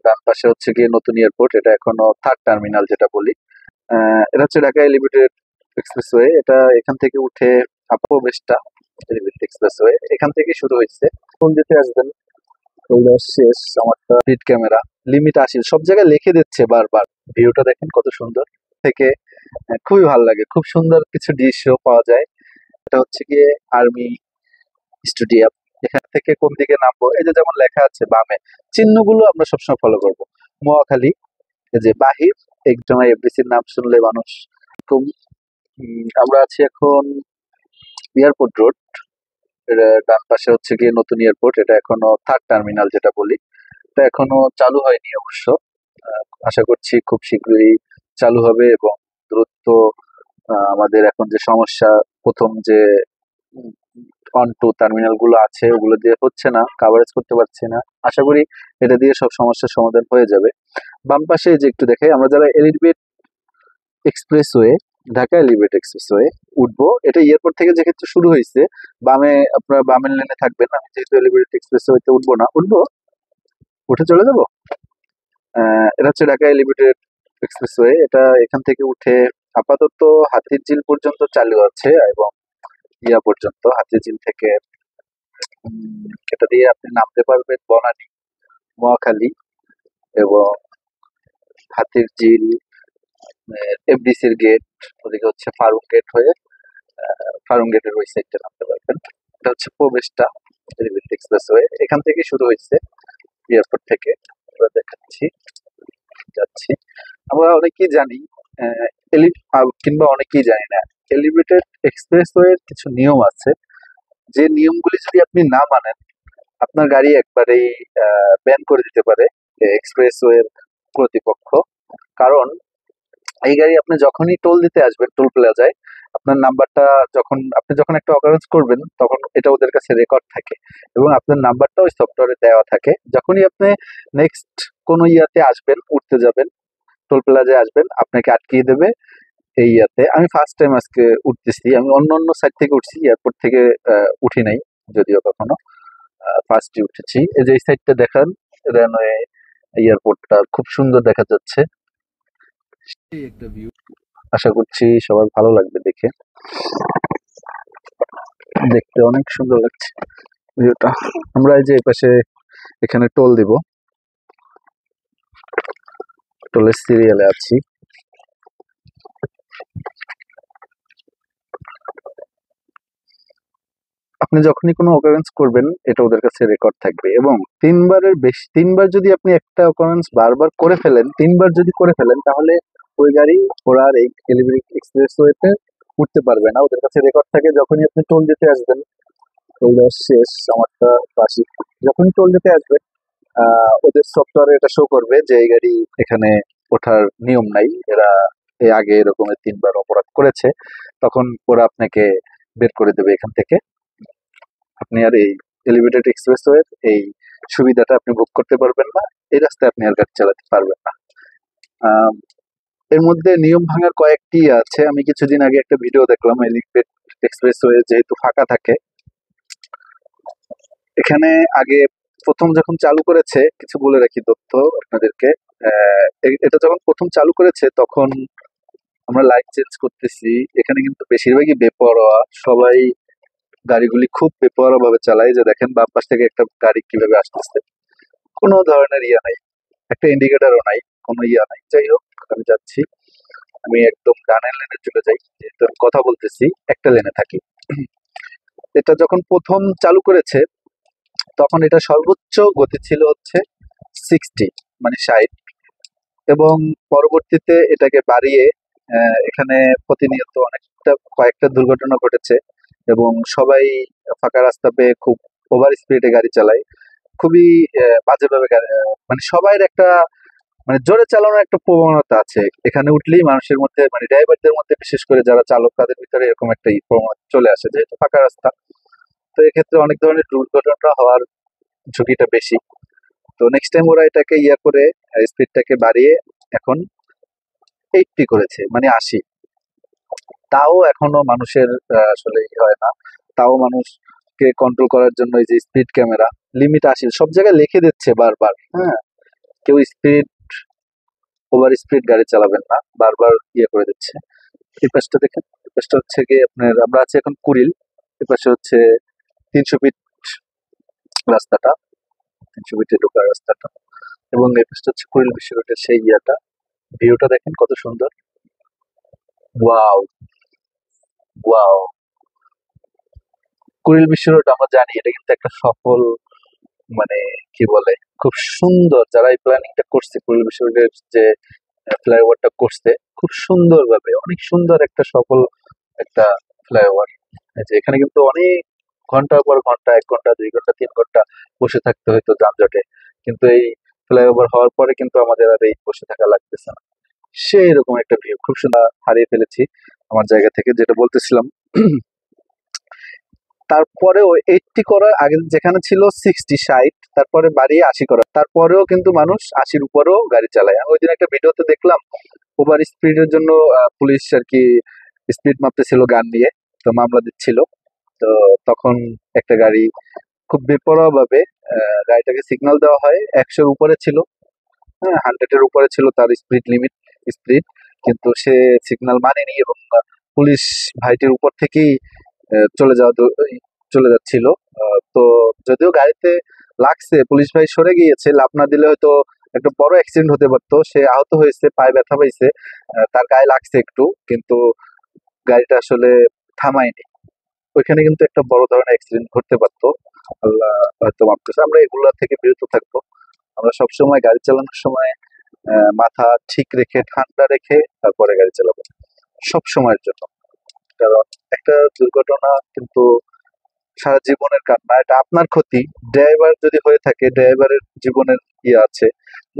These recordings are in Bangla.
ডান পাশে হচ্ছে গিয়ে নতুন এয়ারপোর্ট, এটা এখনো থার্ড টার্মিনাল যেটা বলি। এটা হচ্ছে ঢাকা এলিভেটেড এক্সপ্রেসওয়ে। এটা এখান থেকে উঠে প্রবেশটা এলিভেটেড এক্সপ্রেসওয়ে এখান থেকে শুরু হয়েছে। কোন দিতে আসবেন ওইটা শেষ। আমারটা স্পিড ক্যামেরা লিমিট 80, সব জায়গায় লিখে দিচ্ছে বারবার। ভিউটা দেখেন কত সুন্দর থেকে, খুবই ভালো লাগে। খুব সুন্দর কিছু দৃশ্য পাওয়া যায়। এটা হচ্ছে গিয়ে আর্মি স্টেডিয়াম। এখান থেকে কোন দিকে নামবো, এই যে যেমন লেখা আছে বামে, চিহ্নগুলো আমরা সবসময় ফলো করব। মহাখালী, এই যে বাহির, একদম এফডিসির নাম শুনলে মানুষ খুব। আমরা আছি এখন এয়ারপোর্ট রোড। ডান পাশে হচ্ছে গিয়ে নতুন এয়ারপোর্ট, এটা এখনো থার্ড টার্মিনাল যেটা বলি। এটা এখনো চালু হয়নি অবশ্য। আশা করছি খুব শীঘ্রই চালু হবে এবং দ্রুত আমাদের এখন যে সমস্যা, প্রথম যে 1-2 টার্মিনাল গুলো আছে ওগুলো দিয়ে হচ্ছে না, কাভারেজ করতে পারছি না। আশা করি এটা দিয়ে সব সমস্যার সমাধান হয়ে যাবে। বাম পাশে যে একটু দেখাই, আমরা যারা elevate expressway, Dhaka elevate expressway উঠবো, এটা এয়ারপোর্ট থেকে যে ক্ষেত্রে শুরু হয়েছে, বামে আপনারা বামের লেনে থাকবেন। আমি যেহেতু এলিভেট এক্সপ্রেসওয়েতে উঠবো না, উঠে চলে যাবো। এটা হচ্ছে ঢাকা এলিভেটেড এক্সপ্রেসওয়ে। এটা এখান থেকে উঠে আপাতত হাতিরঝিল পর্যন্ত চালু আছে এবং ইয়া পর্যন্ত হাতিরঝিল থেকে এটা দিয়ে আপনি নামতে পারবেন বনানী, মহাখালী এবং হাতিরঝিল, এফডিসির গেট, ওদিকে হচ্ছে ফারুক গেট হয়ে ফারুক গেটের ওই সাইডটা নামতে পারবেন। এটা হচ্ছে প্রবেশটা এলিভেটেড এক্সপ্রেসওয়ে এখান থেকে শুরু হয়েছে, এয়ারপোর্ট থেকে। এবার দেখাচ্ছি, যাচ্ছি। আমরা অনেকেই জানি কিংবা অনেকেই জানি না, এলিভেটেড এক্সপ্রেসওয়ের কিছু নিয়ম আছে। যে নিয়মগুলি যদি আপনি না মানেন, আপনার গাড়ি একবারেই ব্যান করে দিতে পারে এক্সপ্রেসওয়ের কর্তৃপক্ষ। কারণ এই গাড়ি আপনি যখনই টোল দিতে আসবেন, টোল প্লাজায় আপনার নাম্বারটা যখন একটা অকারেন্স করবেন, তখন এটা ওদের কাছে রেকর্ড থাকে এবং আপনার নাম্বারটা ওই সফটওয়্যারে দেওয়া থাকে। যখনই আপনি নেক্সট কোনো ইয়াতে আসবেন, উঠতে যাবেন, টোল প্লাজায় আসবেন, আপনাকে আটকিয়ে দেবে এই ইয়াতে। আমি ফার্স্ট টাইম আজকে উঠতেছি, আমি অন্য সাইড থেকে উঠছি, এয়ারপোর্ট থেকে উঠি নাই যদিও কখনো, ফার্স্টই উঠেছি। এই যে এই সাইডটা দেখান, রানওয়ে এয়ারপোর্টটা খুব সুন্দর দেখা যাচ্ছে, এই একটা ভিউ। আশা করছি সবার ভালো লাগবে দেখে, দেখতে অনেক সুন্দর লাগছে ভিউটা। আমরা এই যে পাশে এখানে টোল দিব, টোলের সিরিয়ালে আছি। আপনি যখনই কোনো অকারেন্স করবেন, এটা ওদের কাছে রেকর্ড থাকবে এবং তিনবার যদি আপনি একটা অকারেন্স বারবার করে ফেলেন, তিনবার যদি করে ফেলেন, তাহলে ওই গাড়ি ওরা আর এই এলিভেটেড এক্সপ্রেসওয়েতে উঠতে পারবে না। ওদের কাছে রেকর্ড থাকে। যখনই আপনি টোল দিতে আসবেন, টোলটা শেষ, আমারটা বাসি, যখনই টোল দিতে আসবেন, ওদের সফটওয়্যারে এটা শো করবে যে এই গাড়ি এখানে ওঠার নিয়ম নাই, এরা এর আগে এরকমের 3বার অপরাধ করেছে। তখন ওরা আপনাকে বের করে দেবে এখান থেকে। আপনি আর এই এলিভেটেড এক্সপ্রেসওয়ের এই সুবিধাটা আপনি ভোগ করতে পারবেন না, এই রাস্তায় আপনি আর গাড়ি চালাতে পারবেন না। আহ, এর মধ্যে নিয়ম ভাঙার কয়েকটি আছে। আমি কিছুদিন আগে একটা ভিডিও দেখলাম, এলিভেটেড এক্সপ্রেসওয়ে যেহেতু ফাঁকা থাকে, এখানে আগে প্রথম যখন চালু করেছে, কিছু বলে রাখি তথ্য আপনাদেরকে। এটা যখন প্রথম চালু করেছে, তখন আমরা লাইট চেঞ্জ করতেছি, এখানে কিন্তু বেশিরভাগই বেপরোয়া, সবাই গাড়িগুলি খুব বেপরোয়া ভাবে চালায়। যে দেখেন বাম পাশ থেকে একটা গাড়ি কিভাবে আসতেছে, কোনো ধরনের ইয়া নাই, একটা ইন্ডিকেটারও নাই, কোনো ইয়া নাই। যাই হোক, আমি যাচ্ছি, আমি একদম ডানের লেনে চলে যাই, যেহেতু আমি কথা বলতেছি একটা লেনে থাকি। এটা যখন প্রথম চালু করেছে, তখন এটা সর্বোচ্চ গতি ছিল হচ্ছে 60, মানে 60, এবং পরবর্তীতে এটাকে বাড়িয়ে এখানে প্রতিনিয়ত কয়েকটা দুর্ঘটনা ঘটেছে এবং সবাই ফাঁকা রাস্তা পেয়ে খুব ওভার স্পিডে গাড়ি চালায়, খুবই বাজেভাবে মানে সবাই একটা, মানে জোরে চালানোর একটা প্রবণতা আছে। এখানে উঠলেই মানুষের মধ্যে, মানে ড্রাইভারদের মধ্যে বিশেষ করে যারা চালক, তাদের ভিতরে এরকম একটা প্রবণতা চলে আসে, যেহেতু ফাঁকা রাস্তা। তো এক্ষেত্রে অনেক ধরনের দুর্ঘটনা হওয়ার ঝুঁকিটা বেশি। তো নেক্সট টাইম ওরা এটাকে করে স্পিডটাকে বাড়িয়ে এখন 80 করেছে, মানে 80। তাও এখনো মানুষের আসলে হয় না। তাও মানুষকে কন্ট্রোল করার জন্য এই যে স্পিড ক্যামেরা লিমিট 80, সব জায়গায় লিখে দিচ্ছে বারবার। হ্যাঁ, কেউ ওভার স্পিড গাড়ি চালাবেন না, বারবার ইয়ে করে দিচ্ছে। এই পাশটা দেখেন, এই পাশটা হচ্ছে গিয়ে আপনার, আমরা আছি এখন কুড়িল, এই পাশে হচ্ছে 300 ফিট রাস্তাটা, 300 ফিটে ঢোকার রাস্তাটা, এবং এই পাশটা হচ্ছে কুড়িল বিশ্ব রোডের সেই ইয়াটা। ভিউটা দেখেন কত সুন্দর। Wow, wow. কুড়িল বিশ্ব রোড আমরা জানি এটা কিন্তু একটা সফল, মানে কি বলে, খুব সুন্দর, যারা এই প্ল্যানিংটা করছে কুড়িল বিশ্ব রোডের যে ফ্লাইওভারটা করছে, খুব সুন্দরভাবে, অনেক সুন্দর একটা সফল একটা ফ্লাইওভার। এই যে এখানে কিন্তু অনেক ঘন্টার পর ঘন্টা, 1 ঘন্টা 2 ঘন্টা 3 ঘন্টা বসে থাকতে হতো যানজটে, কিন্তু এই ফ্লাইওভার হওয়ার পরে কিন্তু আমাদের আর এই বসে থাকা লাগতেছে না। সেই রকম একটা ভিউ, খুব সুন্দর। হারিয়ে ফেলেছি আমার জায়গা থেকে, যেটা বলতেছিলাম। তারপরেও 80 করার আগে যেখানে ছিল 60 60, তারপরে বাড়িয়ে 80 করা, তারপরেও কিন্তু মানুষ 80-র উপরেও গাড়ি চালায়। আমি ওই দিন একটা ভিডিওতে দেখলাম ওভার স্পিডের জন্য পুলিশ আর কি স্পিড মাপতেছিল গান নিয়ে, তো মামলা দিচ্ছিল। তো তখন একটা গাড়ি খুব বেপরোয়া ভাবে গাড়িটাকে সিগন্যাল দেওয়া হয়, 100-র উপরে ছিল, হ্যাঁ 100-এর উপরে ছিল তার স্পিড, কিন্তু সে সিগন্যাল মানেনি, এবং পুলিশ ভাইটির উপর থেকেই চলে যাচ্ছিল। তো যদিও গাড়িতে লাগছে, পুলিশ ভাই সরে গিয়েছে, লাফ না দিলে হয়তো একটা বড় অ্যাক্সিডেন্ট হতে পারতো। সে আহত হয়েছে, পায়ে ব্যথা পাইছে, তার গায়ে লাগছে একটু, কিন্তু গাড়িটা আসলে থামায়নি। ওইখানে কিন্তু একটা বড় ধরনের অ্যাক্সিডেন্ট ঘটতে পারতো। আল্লাহ হয়তো মাফ করছে। আমরা এগুলা থেকে বিরত থাকবো। আমরা সবসময় গাড়ি চালানোর সময় মাথা ঠিক রেখে, ঠান্ডা রেখে তারপরে গাড়ি চালাবো, সব সময়ের জন্য। কারণ একটা দুর্ঘটনা কিন্তু সারা জীবনের কান্না, এটা আপনার ক্ষতি। ড্রাইভার যদি হয়ে থাকে, ড্রাইভারের জীবনের ইয়ে আছে,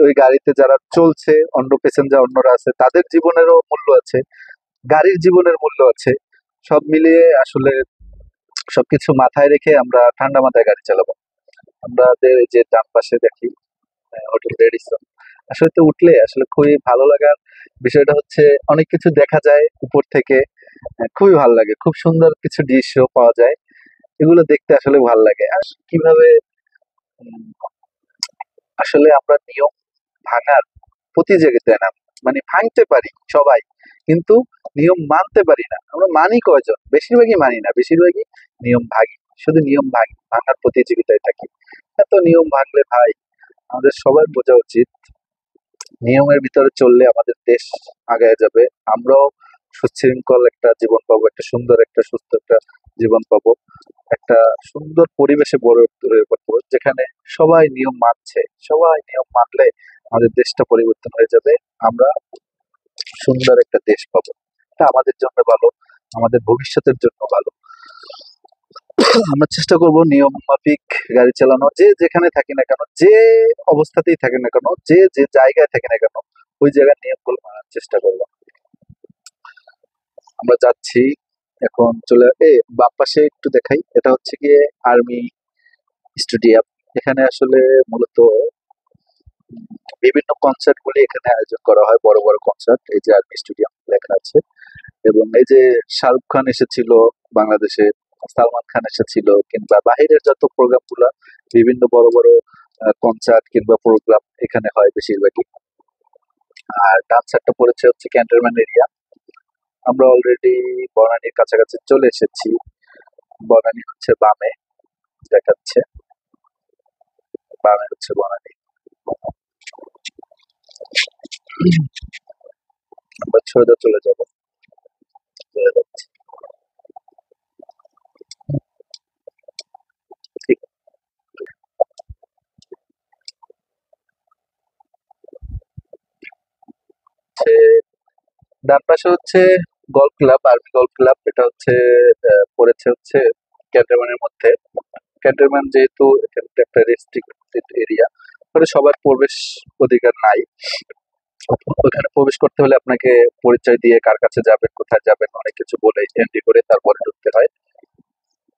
ওই গাড়িতে যারা চলছে, অন্য প্যাসেঞ্জার অন্যরা আছে, তাদের জীবনেরও মূল্য আছে, গাড়ির জীবনের মূল্য আছে। সব মিলিয়ে আসলে সবকিছু মাথায় রেখে আমরা ঠান্ডা মাথায় গাড়ি চালাবো। আমাদের এই যে ডান পাশে দেখি হোটেল রেডিসন, আসলে তো উঠলে আসলে খুবই ভালো লাগার বিষয়টা হচ্ছে অনেক কিছু দেখা যায় উপর থেকে, খুবই ভালো লাগে, খুব সুন্দর কিছু দৃশ্য পাওয়া যায়, এগুলো দেখতে আসলে ভালো লাগে। আর কিভাবে উম, আসলে আমরা নিয়ম ভাঙার প্রতিযোগিতায় না, মানে ভাঙতে পারি সবাই, কিন্তু নিয়ম মানতে পারি না। আমরা মানি কয়জন? বেশিরভাগই মানি না, বেশিরভাগই নিয়ম ভাঙি, শুধু নিয়ম ভাঙার প্রতিযোগিতায় থাকি। এত নিয়ম ভাঙলে ভাই, আমাদের সবার বোঝা উচিত নিয়মের ভিতরে চললে আমাদের দেশ আগায় যাবে, আমরাও সুশৃঙ্খল একটা জীবন পাবো, একটা সুন্দর, একটা সুস্থ একটা জীবন পাবো, একটা সুন্দর পরিবেশে হয়ে পড়বো, যেখানে সবাই নিয়ম মানছে। সবাই নিয়ম মানলে আমাদের দেশটা পরিবর্তন হয়ে যাবে, আমরা সুন্দর একটা দেশ পাবো। এটা আমাদের জন্য ভালো, আমাদের ভবিষ্যতের জন্য ভালো। আমরা চেষ্টা করব নিয়ম মাফিক গাড়ি চালানো, যে যেখানে থাকি না কেন, যে অবস্থাতেই থাকি না কেন, যে যে জায়গায় থাকি না কেন, ওই জায়গার নিয়মগুলো মানার চেষ্টা করবো। আমরা যাচ্ছি এখন, বাম পাশে একটু দেখাই, এটা হচ্ছে গিয়ে আর্মি স্টেডিয়াম। এখানে আসলে মূলত বিভিন্ন কনসার্ট গুলি এখানে আয়োজন করা হয়, বড় বড় কনসার্ট। এই যে আর্মি স্টেডিয়াম লেখা আছে, এবং এই যে শাহরুখ খান এসেছিল বাংলাদেশে, সালমান খান এসেছিল, কিংবা বাহিরের যত প্রোগ্রাম গুলা, বিভিন্ন বড় বড় কনসার্ট কিংবা প্রোগ্রাম এখানে হয় বেশিরভাগই। আর ডান সাইডটা পড়েছে হচ্ছে ক্যান্টনমেন্ট এরিয়া। আমরা অলরেডি বনানীর কাছাকাছি চলে এসেছি। বনানী হচ্ছে বামে দেখাচ্ছে, বামে হচ্ছে বনানী। আমরা সোজা চলে যাবো, চলে যাচ্ছি। ঠিক আছে। ডান পাশে হচ্ছে golf club, army golf club. এটা হচ্ছে পড়েছে হচ্ছে ক্যান্টনমেন্টের মধ্যে। ক্যান্টনমেন্ট যেহেতু এখানে একটা রেস্ট্রিক্টেড এরিয়া, মানে সবার প্রবেশ অধিকার নাই। ওখানে প্রবেশ করতে হলে আপনাকে পরিচয় দিয়ে, কার কাছে যাবেন, কোথায় যাবেন, অনেক কিছু বলে এন্ট্রি করে তারপরে ঢুকতে হয়।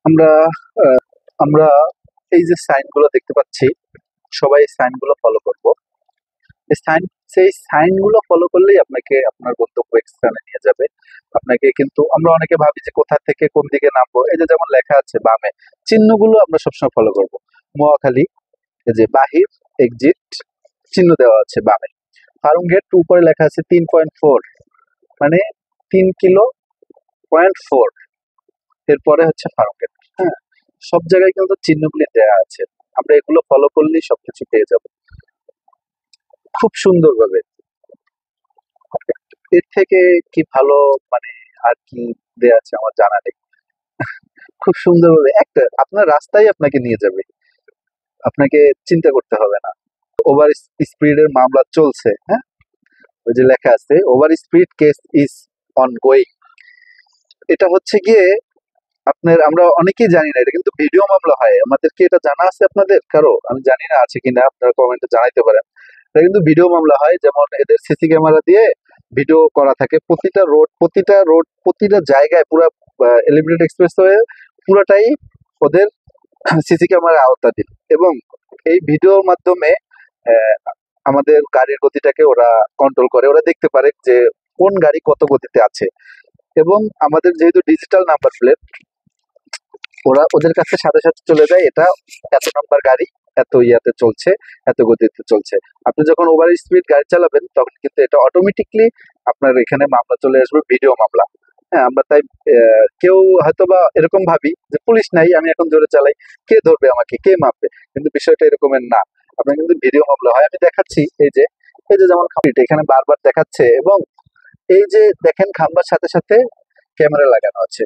আমরা আহ, আমরা এই যে সাইন গুলো দেখতে পাচ্ছি, সবাই সাইন গুলো ফলো করবো। এই সাইন সেই সাইন গুলো ফলো করলেই আপনাকে আপনার গন্তব্য স্থানে নিয়ে যাবে। আপনাকে কিন্তু, আমরা অনেকে ভাবি যে কোথা থেকে কোন দিকে নামবো, এই যে যেমন লেখা আছে বামে, চিহ্নগুলো আমরা সবসময় ফলো করব। মহাখালী, এই যে বাহির, এক্সিট, চিহ্ন দেওয়া আছে বামে। ফার্ম গেট উপরে লেখা আছে 3.4, মানে 3 কিলো 0.4, এরপরে হচ্ছে ফার্ম গেট। হ্যাঁ, সব জায়গায় কিন্তু চিহ্নগুলি দেওয়া আছে, আমরা এগুলো ফলো করলেই সবকিছু পেয়ে যাব খুব সুন্দরভাবে। এর থেকে কি ভালো মানে আর কি দেয়া আছে আমার জানা নেই। খুব সুন্দরভাবে একটা আপনার রাস্তায় আপনাকে নিয়ে যাবে, আপনাকে চিন্তা করতে হবে না। ওভার স্পিডের মামলা চলছে, হ্যাঁ, ওই যে লেখা আছে over speed case is ongoing. এটা হচ্ছে গিয়ে আপনার, আমরা অনেকেই জানি না, এটা কিন্তু ভিডিও মামলা হয়। আমাদের কি এটা জানা আছে আপনাদের কারো? আমি জানি না আছে কিনা, আপনারা কমেন্টে জানাইতে পারেন। এটা কিন্তু ভিডিও মামলা হয়, যেমন এদের সিসি ক্যামেরা দিয়ে ভিডিও করা থাকে প্রতিটা রোড প্রতিটা জায়গায়, পুরো এলিভেটেড এক্সপ্রেসওয়ে পুরোটাই ওদের সিসি ক্যামেরার আওতাধীন। এবং এই ভিডিওর মাধ্যমে আহ, আমাদের গাড়ির গতিটাকে ওরা কন্ট্রোল করে, ওরা দেখতে পারে যে কোন গাড়ি কত গতিতে আছে। এবং আমাদের যেহেতু ডিজিটাল নাম্বার প্লেট, ওরা ওদের কাছে সাথে সাথে চলে যায় এটা এত নাম্বার গাড়ি এত ইয়াতে চলছে, এত গতিতে চলছে। আপনি যখন ওভার স্পিড গাড়ি চালাবেন তখন কিন্তু এটা অটোমেটিকলি আপনার এখানে মামলা চলে আসবে, ভিডিও মামলা। হ্যাঁ, আমরা তাই কেউ হয়তোবা এরকম ভাবি যে পুলিশ নাই, আমি এখন জোরে চালাই, কে ধরবে আমাকে, কে মাপবে? কিন্তু বিষয়টা এরকমের না, আপনার কিন্তু ভিডিও মামলা হয়। আমি দেখাচ্ছি, এই যে যেমন এখানে বারবার দেখাচ্ছে, এবং এই যে দেখেন খাম্বার সাথে সাথে ক্যামেরা লাগানো আছে।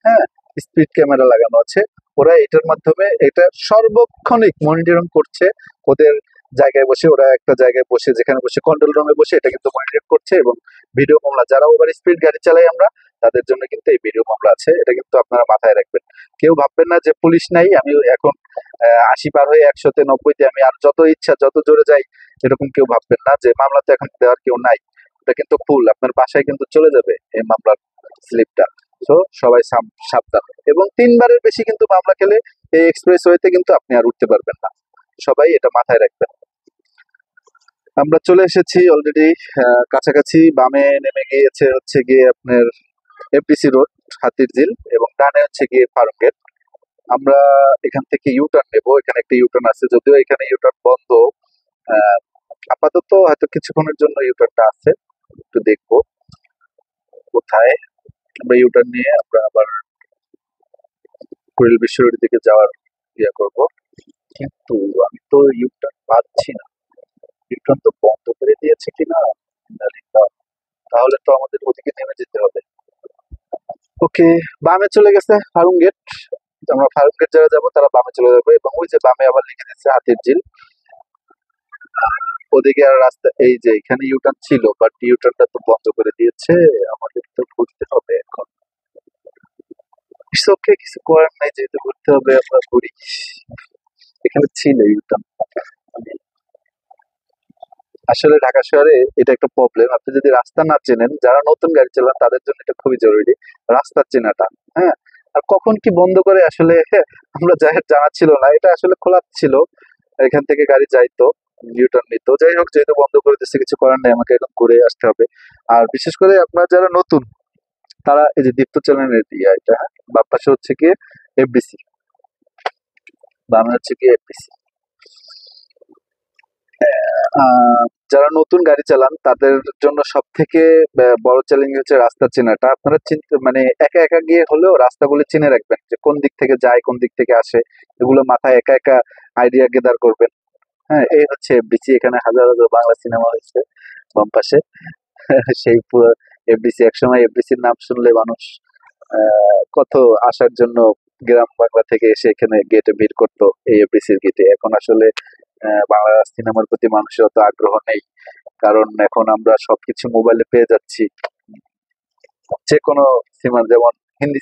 হ্যাঁ, স্পিড ক্যামেরা লাগানো আছে। ওরা এটার মাধ্যমে এটা সর্বক্ষণিক মনিটরিং করছে। ওদের জায়গায় বসে, ওরা একটা জায়গায় বসে, যেখানে বসে কন্ট্রোল রুমে বসে এটা কিন্তু মনিটরিং করছে। এবং ভিডিও মামলা, যারা ওভার স্পিড গাড়ি চালাই আমরা, তাদের জন্য কিন্তু এই ভিডিও মামলা আছে। এটা কিন্তু আপনারা মাথায় রাখবেন। কেউ ভাববেন না যে পুলিশ নাই, আমি এখন 80 পার হয়ে 100-তে 90-তে আমি আর যত ইচ্ছা যত জোরে যাই, এরকম কেউ ভাববেন না যে মামলা তো এখন দেওয়ার কেউ নাই। এটা কিন্তু ভুল, আপনার বাসায় কিন্তু চলে যাবে এই মামলার স্লিপটা। তো সবাই সাবধান। এবং 3 বারের বেশি কিন্তু মামলা খেলে এই এক্সপ্রেসওয়েতে কিন্তু আপনি আর উঠতে পারবেন না, সবাই এটা মাথায় রাখবেন। আমরা চলে এসেছি অলরেডি কাছাকাছি। বামে নেমে গিয়েছে হচ্ছে গিয়ে আপনার এফডিসি রোড, হাতিরঝিল, এবং ডানে হচ্ছে গিয়ে ফার্ম গেট। আমরা এখান থেকে ইউটার্ন নেব, এখানে একটা ইউটার্ন আছে, যদিও এখানে ইউটার্ন বন্ধ। আহ, আপাতত হয়তো কিছুক্ষণের জন্য ইউটার্নটা আছে, একটু দেখবো কোথায়। আমরা ইউটার্ন নিয়ে আমরা আবার কুড়িল বিশ্বরোডের দিকে যাওয়ার ইয়ে করব। কিন্তু আমি তো ইউটার্ন পাচ্ছি না, ইউটার্ন তো বন্ধ করে দিয়েছে কিনা জানি না। তাহলে তো আমাদের ওদিকে নেমে যেতে হবে। ওকে, বামে চলে গেছে ফার্ম গেট। আমরা ফার্ম গেট যারা যাবো তারা বামে চলে যাবো, এবং ওই যে বামে আবার লিখে দিচ্ছে হাতির ঝিল। ওদিকে আর রাস্তা, এই যে এখানে ইউটার্ন ছিল, বাট ইউটার্নটা তো বন্ধ করে দিয়েছে, আমাদের তো ঘুরতে হবে এখন। ওকে, কিছু করার নাই, যেহেতু ঘুরতে হবে আমরা ঘুরি। এখানে ছিল ইউটার্ন। আসলে ঢাকা শহরে এটা একটা প্রবলেম, আপনি যদি রাস্তা না চেনেন, যারা নতুন গাড়ি চালান তাদের জন্য এটা খুবই জরুরি, রাস্তা চেনাটা। হ্যাঁ, আর কখন কি বন্ধ করে আসলে আমরা জানা ছিল না, এটা আসলে খোলা ছিল, এখান থেকে গাড়ি যাইতো, ইউটার্ন নিত। যাই হোক, যেহেতু বন্ধ করে দিচ্ছে কিছু করার নেই, আমাকে এখন ঘুরে আসতে হবে। আর বিশেষ করে আপনারা যারা নতুন, তারা এই যে দীপ্ত চ্যানেলের এটা বাম পাশে হচ্ছে গিয়ে এফডিসি, বামে হচ্ছে গিয়ে এফডিসি। যারা নতুন গাড়ি চালান তাদের জন্য সব থেকে বড় চ্যালেঞ্জ হচ্ছে রাস্তা চেনাটা। আপনারা মানে একা একা গিয়ে হলেও রাস্তাগুলি চিনে রাখবেন, যে কোন দিক থেকে যায় কোন দিক থেকে আসে, এগুলো মাথায় একা একা আইডিয়া গেদার করবেন। হ্যাঁ, এই হচ্ছে এফডিসি। এখানে হাজার হাজার বাংলা সিনেমা হয়েছে বাম পাশে। সেই পুরো এফডিসি, একসময় এফডিসির নাম শুনলে মানুষ কত আসার জন্য গ্রাম বাংলা থেকে এসে এখানে গেটে ভিড় করতো, এই এফডিসির গেটে। এখন আসলে বাংলা সিনেমার প্রতি মানুষের অত আগ্রহ নেই, কারণ এখন আমরা সবকিছু মোবাইলে পেয়ে যাচ্ছি। যে কোনো সিনেমা, যেমন হিন্দি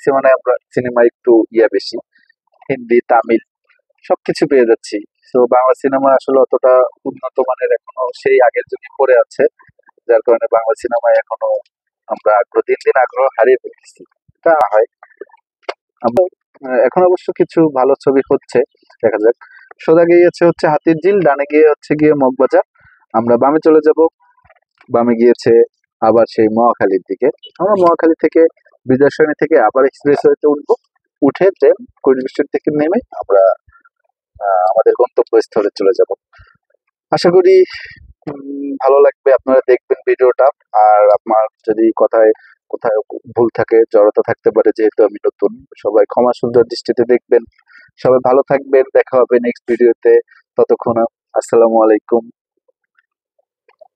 সিনেমা একটু বেশি, হিন্দি তামিল সবকিছু পেয়ে যাচ্ছি। তো বাংলা সিনেমা আসলে অতটা উন্নত মানের এখনো সেই আগের যুগে পড়ে আছে, যার কারণে বাংলা সিনেমায় এখনো আমরা দিন দিন আগ্রহ হারিয়ে ফেলতেছি। তা হয়। আমরা এখন অবশ্য কিছু ভালো ছবি হচ্ছে, দেখা যাক। সোজা গিয়েছে হচ্ছে হাতিরঝিল, ডানে গিয়ে হচ্ছে গিয়ে মগবাজার। আমরা বামে চলে যাব, বামে গিয়েছে আবার সেই মহাখালীর দিকে। আমরা মহাখালী থেকে, বিজয় সরণি থেকে আবার এক্সপ্রেসওয়েতে উঠবো, উঠে ট্রেন কুড়িল বিশ্বর থেকে নেমে আমরা আমাদের গন্তব্যস্থলে চলে যাব। আশা করি ভালো লাগবে, আপনারা দেখবেন ভিডিওটা। আর আমার যদি কথায় কোথাও ভুল থাকে, জড়তা থাকতে পারে, যেহেতু আমি নতুন, সবাই ক্ষমা সুন্দর দৃষ্টিতে দেখবেন। সবাই ভালো থাকবেন, দেখা হবে নেক্সট ভিডিওতে। ততক্ষণ আসসালামু আলাইকুম।